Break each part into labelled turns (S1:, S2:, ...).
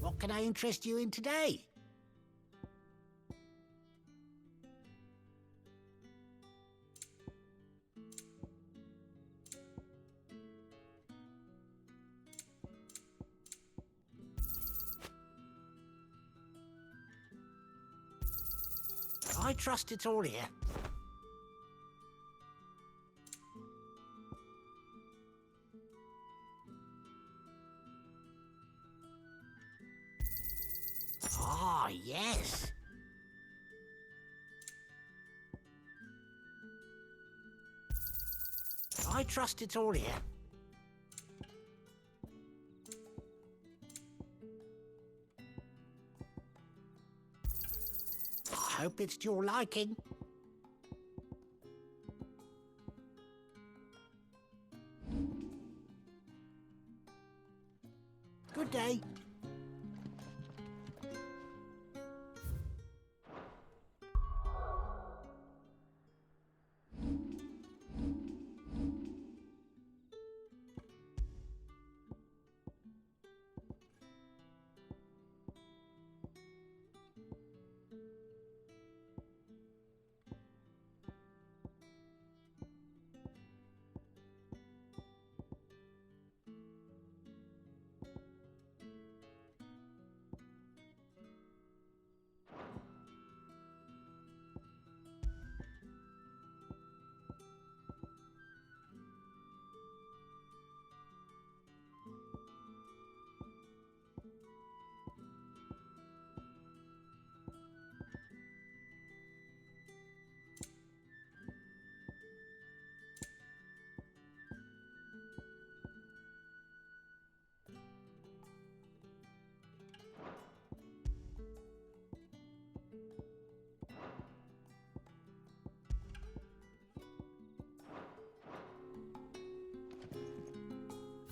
S1: What can I interest you in today? I trust it's all here. Ah, yes. I trust it's all here. I hope it's to your liking. Good day.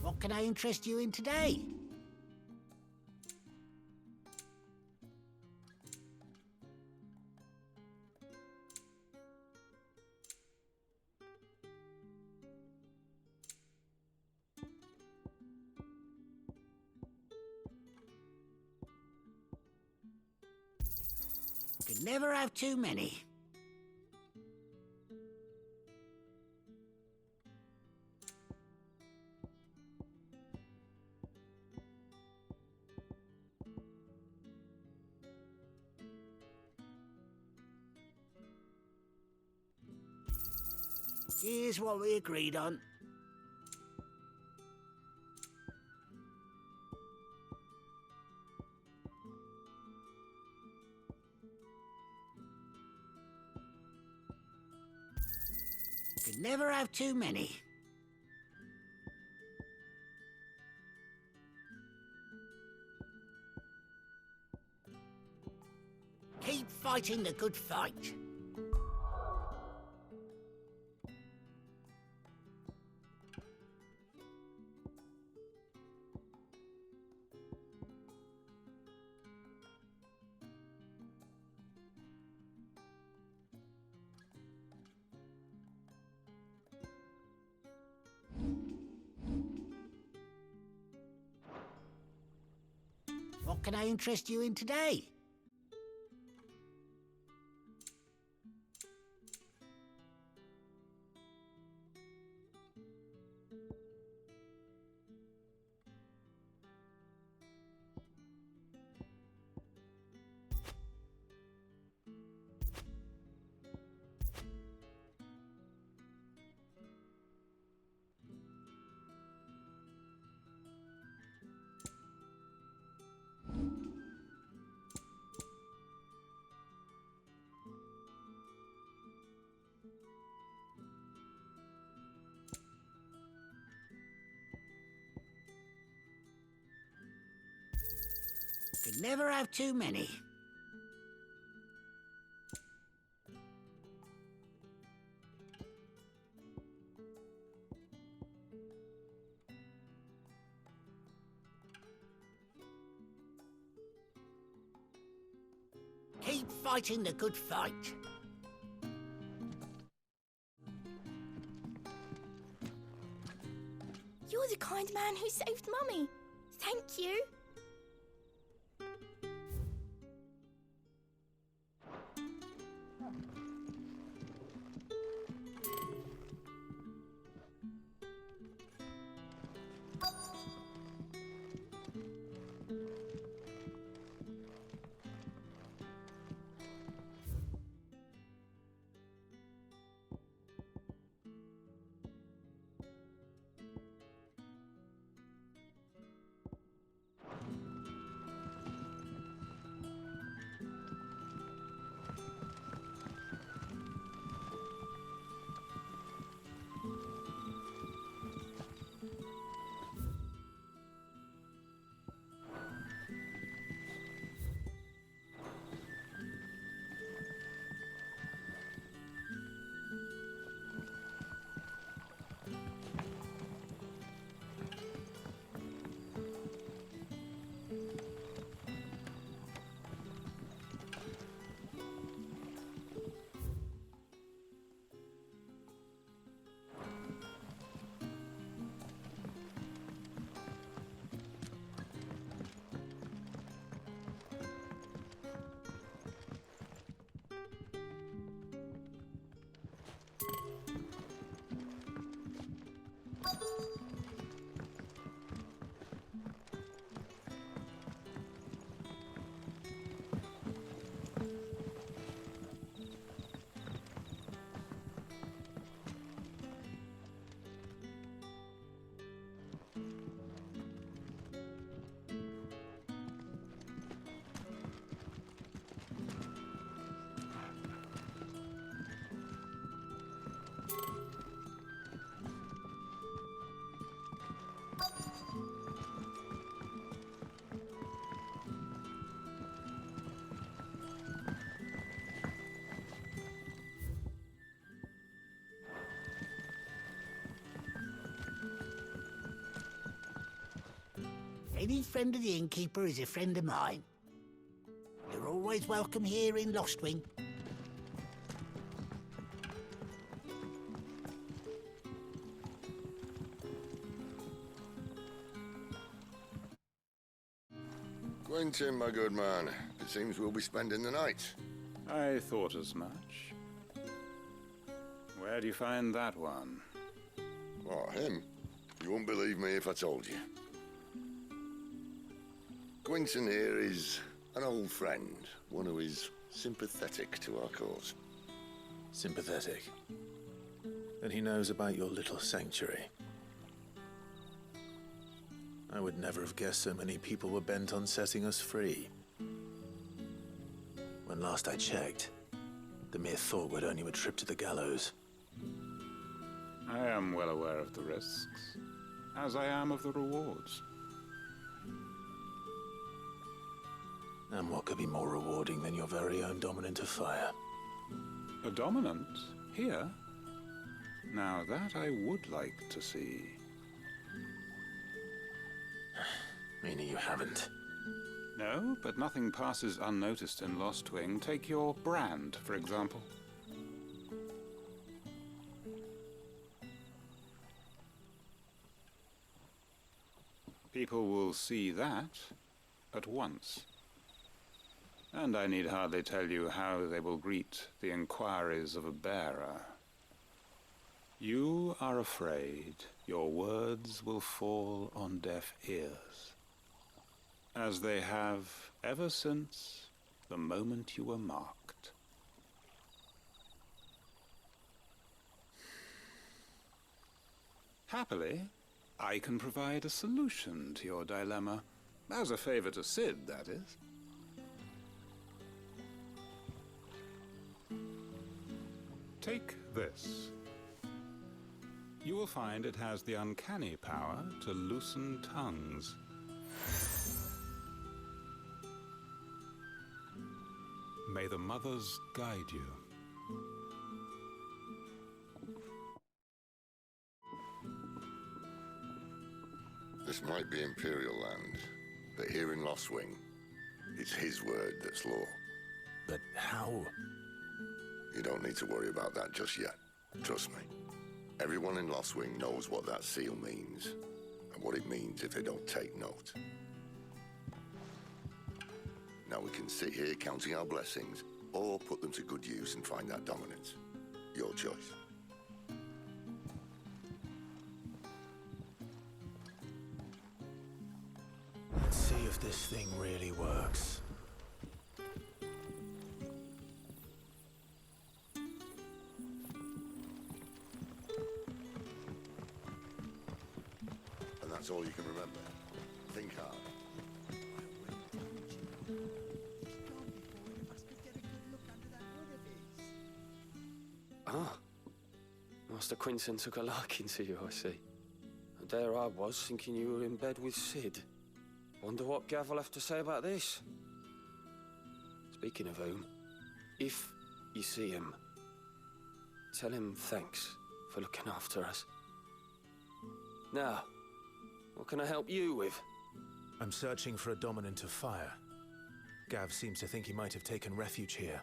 S1: What can I interest you in today? You can never have too many. Here's what we agreed on. You can never have too many. Keep fighting the good fight. What can I interest you in today? You can never have too many. Keep fighting the good fight.
S2: You're the kind man who saved Mummy. Thank you.
S1: Any friend of the innkeeper is a friend of mine. You're always welcome here in Lostwing.
S2: Quentin, my good man. It seems we'll be spending the night.
S3: I thought as much. Where do you find that one?
S2: What, him? You wouldn't believe me if I told you. Quentin here is an old friend, one who is sympathetic to our cause.
S4: Sympathetic? Then he knows about your little sanctuary. I would never have guessed so many people were bent on setting us free. When last I checked, the mere thought would earn you a trip to the gallows.
S3: I am well aware of the risks, as I am of the rewards.
S4: And what could be more rewarding than your very own dominant of fire?
S3: A dominant? Here? Now that I would like to see.
S4: Meaning you haven't?
S3: No, but nothing passes unnoticed in Lostwing. Take your brand, for example. People will see that at once. And I need hardly tell you how they will greet the inquiries of a bearer. You are afraid your words will fall on deaf ears, as they have ever since the moment you were marked. Happily, I can provide a solution to your dilemma, as a favor to Sid, that is. Take this. You will find it has the uncanny power to loosen tongues. May the mothers guide you.
S2: This might be Imperial land, but here in Lostwing, it's his word that's law.
S4: But how?
S2: You don't need to worry about that just yet. Trust me. Everyone in Lostwing knows what that seal means, and what it means if they don't take note. Now we can sit here counting our blessings, or put them to good use and find that dominance. Your choice.
S4: Let's see if this thing really works.
S2: And that's all you can remember. Think hard.
S5: Ah, Master Quinton took a liking to you, I see. And there I was, thinking you were in bed with Sid. Wonder what Gav will have to say about this. Speaking of whom, if you see him, tell him thanks for looking after us. Now, what can I help you with?
S4: I'm searching for a dominant of fire. Gav seems to think he might have taken refuge here.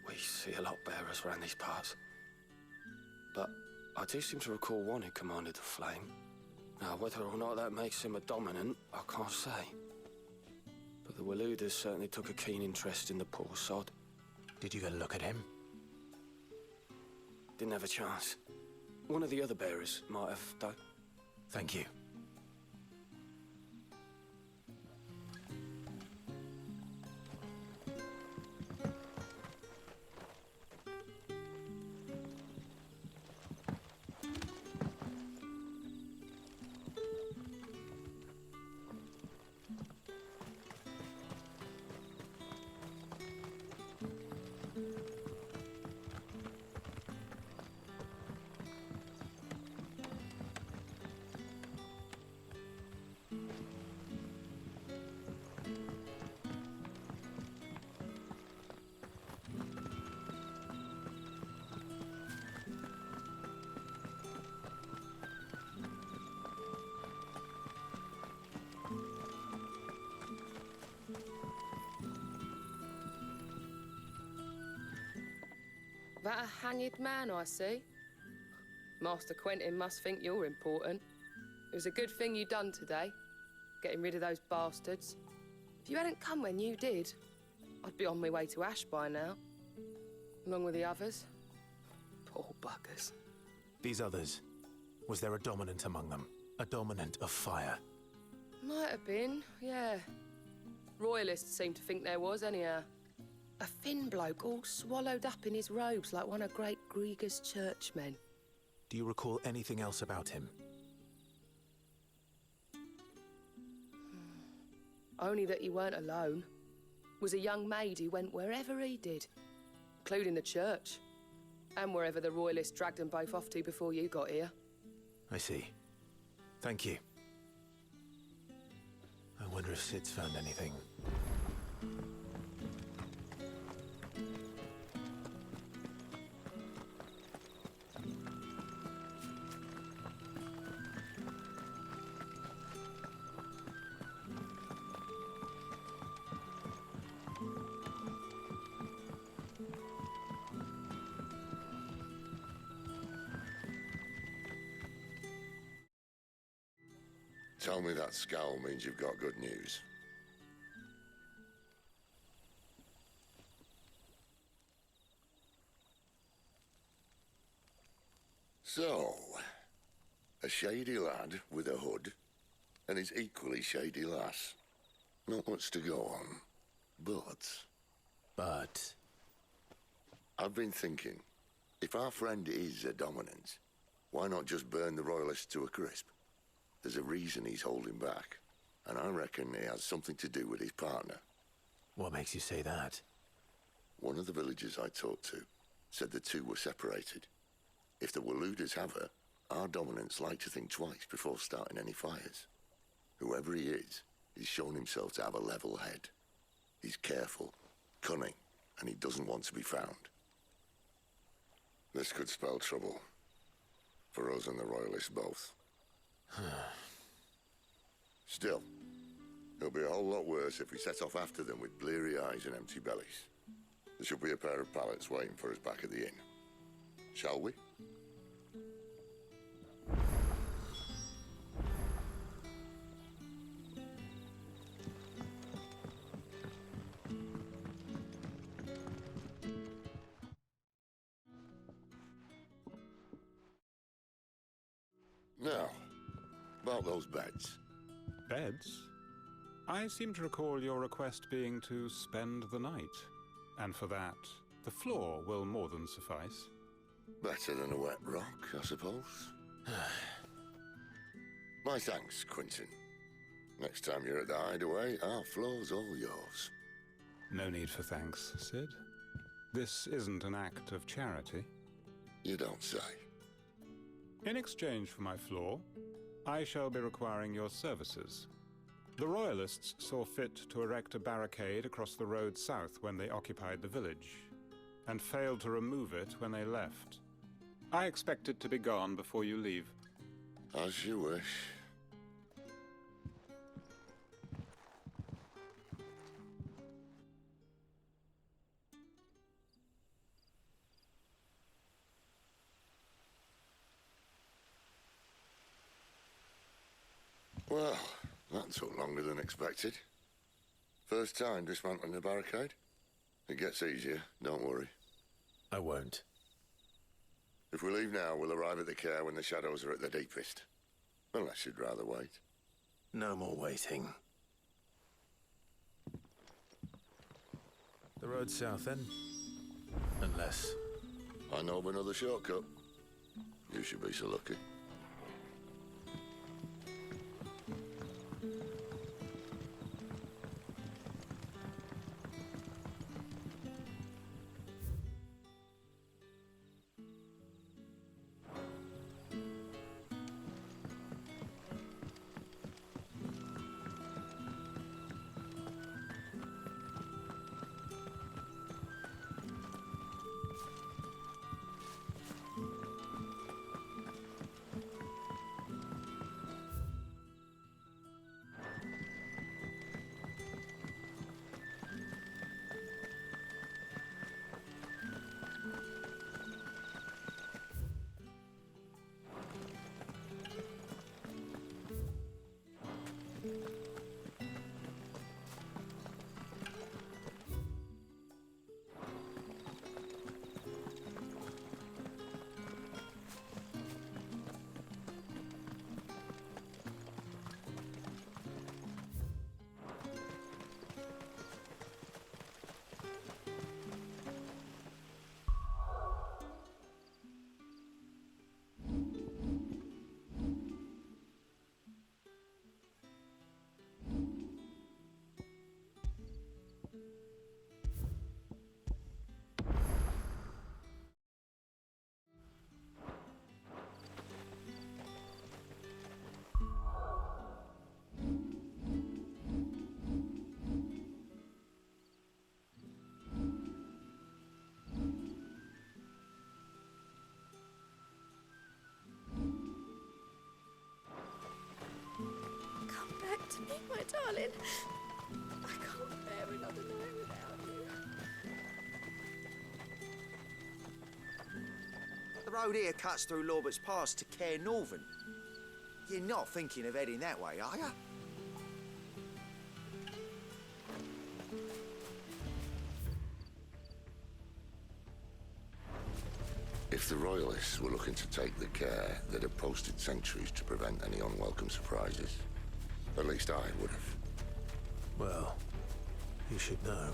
S5: We see a lot bearers around these parts. But I do seem to recall one who commanded the flame. Now, whether or not that makes him a dominant, I can't say. But the Waluders certainly took a keen interest in the poor sod.
S4: Did you get a look at him?
S5: Didn't have a chance. One of the other bearers might have, though.
S4: Thank you.
S6: That a hanged man I see? Master Quentin must think you're important. It was a good thing you done today, getting rid of those bastards. If you hadn't come when you did, I'd be on my way to Ash by now, along with the others. Poor buggers.
S4: These others, was there a dominant among them? A dominant of fire?
S6: Might have been, yeah. Royalists seem to think there was, anyhow. A thin bloke all swallowed up in his robes like one of Great Grieger's churchmen.
S4: Do you recall anything else about him?
S6: Only that he weren't alone. Was a young maid who went wherever he did, including the church, and wherever the Royalists dragged them both off to before you got here.
S4: I see. Thank you. I wonder if Sid's found anything.
S2: Tell me that scowl means you've got good news. So, a shady lad with a hood, and his equally shady lass. Not much to go on,
S4: But...
S2: I've been thinking, if our friend is a dominant, why not just burn the Royalists to a crisp? There's a reason he's holding back, and I reckon it has something to do with his partner.
S4: What makes you say that?
S2: One of the villagers I talked to said the two were separated. If the Waluders have her, our dominants like to think twice before starting any fires. Whoever he is, he's shown himself to have a level head. He's careful, cunning, and he doesn't want to be found. This could spell trouble. For us and the Royalists both. Still, it'll be a whole lot worse if we set off after them with bleary eyes and empty bellies. There should be a pair of pallets waiting for us back at the inn. Shall we? Now, about those beds.
S3: Beds? I seem to recall your request being to spend the night. And for that, the floor will more than suffice.
S2: Better than a wet rock, I suppose. My thanks, Quentin. Next time you're at the hideaway, our floor's all yours.
S3: No need for thanks, Sid. This isn't an act of charity.
S2: You don't say.
S3: In exchange for my floor, I shall be requiring your services. The Royalists saw fit to erect a barricade across the road south when they occupied the village, and failed to remove it when they left. I expect it to be gone before you leave.
S2: As you wish. Well, that took longer than expected. First time dismantling the barricade? It gets easier, don't worry.
S4: I won't.
S2: If we leave now, we'll arrive at the care when the shadows are at their deepest. Unless you'd rather wait.
S4: No more waiting. The road south, then? Unless...
S2: I know of another shortcut. You should be so lucky.
S7: to me, my darling. I can't bear another night without you.
S8: The road here cuts through Lorbert's Pass to Care Northern. You're not thinking of heading that way, are you?
S2: If the Royalists were looking to take the Care, they'd have posted sentries to prevent any unwelcome surprises. At least I would have.
S4: Well, you should know.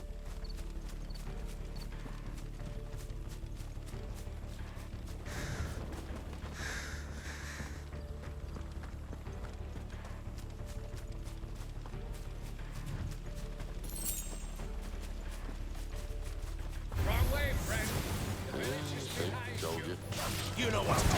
S9: Wrong way, friend. The village is behind
S2: Told
S9: you.
S2: you.
S8: You know what to do.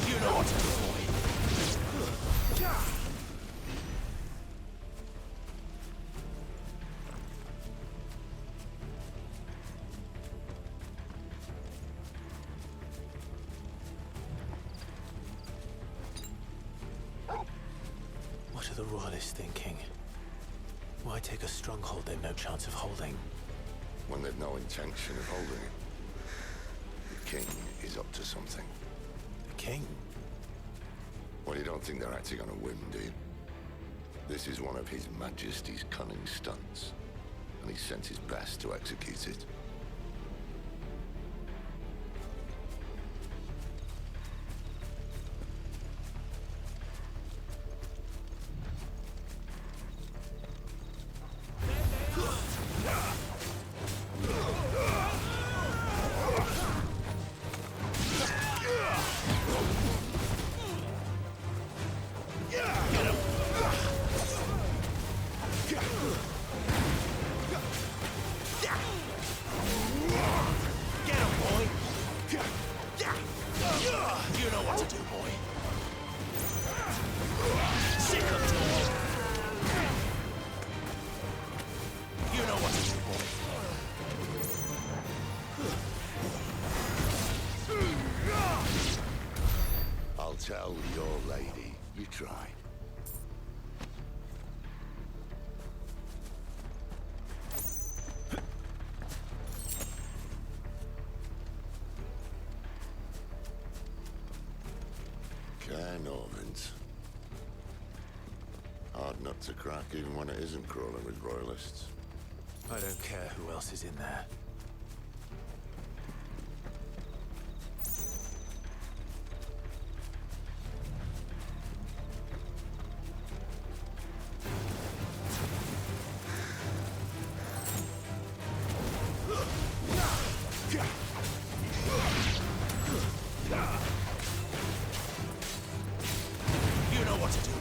S8: You know what to do, boy.
S4: What are the Royalists thinking? Why take a stronghold they've no chance of holding?
S2: When they've no intention of holding it. The King is up to something.
S4: The King?
S2: Well, you don't think they're acting on a whim, do you? This is one of His Majesty's cunning stunts, and he sent his best to execute it.
S8: You know what to do, boy. Sick of it. You know what to do, boy.
S2: I'll tell your lady you tried. Care Norvins. Hard nut to crack even when it isn't crawling with Royalists.
S4: I don't care who else is in there.
S8: You know what to do, boy.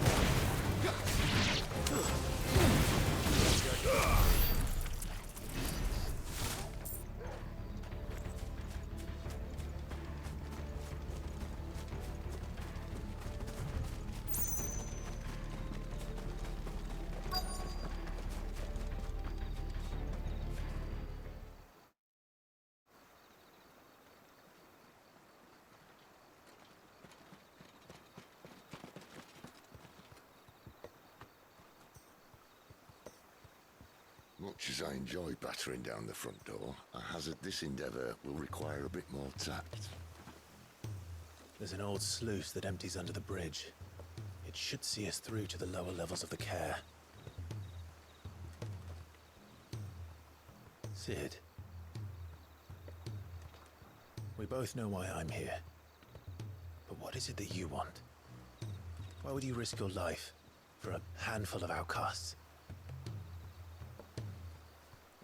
S2: Much as I enjoy battering down the front door, I hazard this endeavour will require a bit more tact.
S4: There's an old sluice that empties under the bridge. It should see us through to the lower levels of the Care. Sid. We both know why I'm here. But what is it that you want? Why would you risk your life for a handful of outcasts?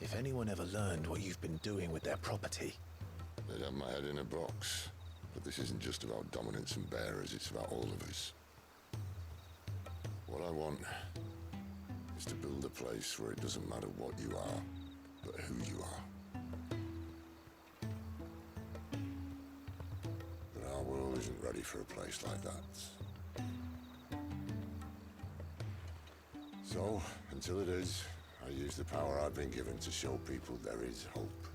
S4: If anyone ever learned what you've been doing with their property...
S2: They'd have my head in a box. But this isn't just about dominance and bearers, it's about all of us. What I want is to build a place where it doesn't matter what you are, but who you are. But our world is isn't ready for a place like that. So, until it is, I use the power I've been given to show people there is hope.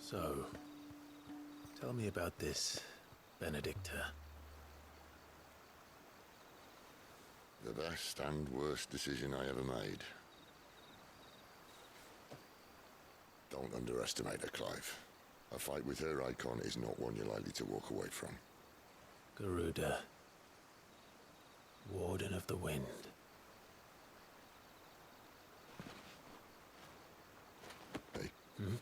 S4: So, tell me about this Benedicta.
S2: The best and worst decision I ever made. Don't underestimate her, Clive. A fight with her icon is not one you're likely to walk away from.
S4: Garuda, Warden of the Wind.
S2: Hey,
S4: Hmm?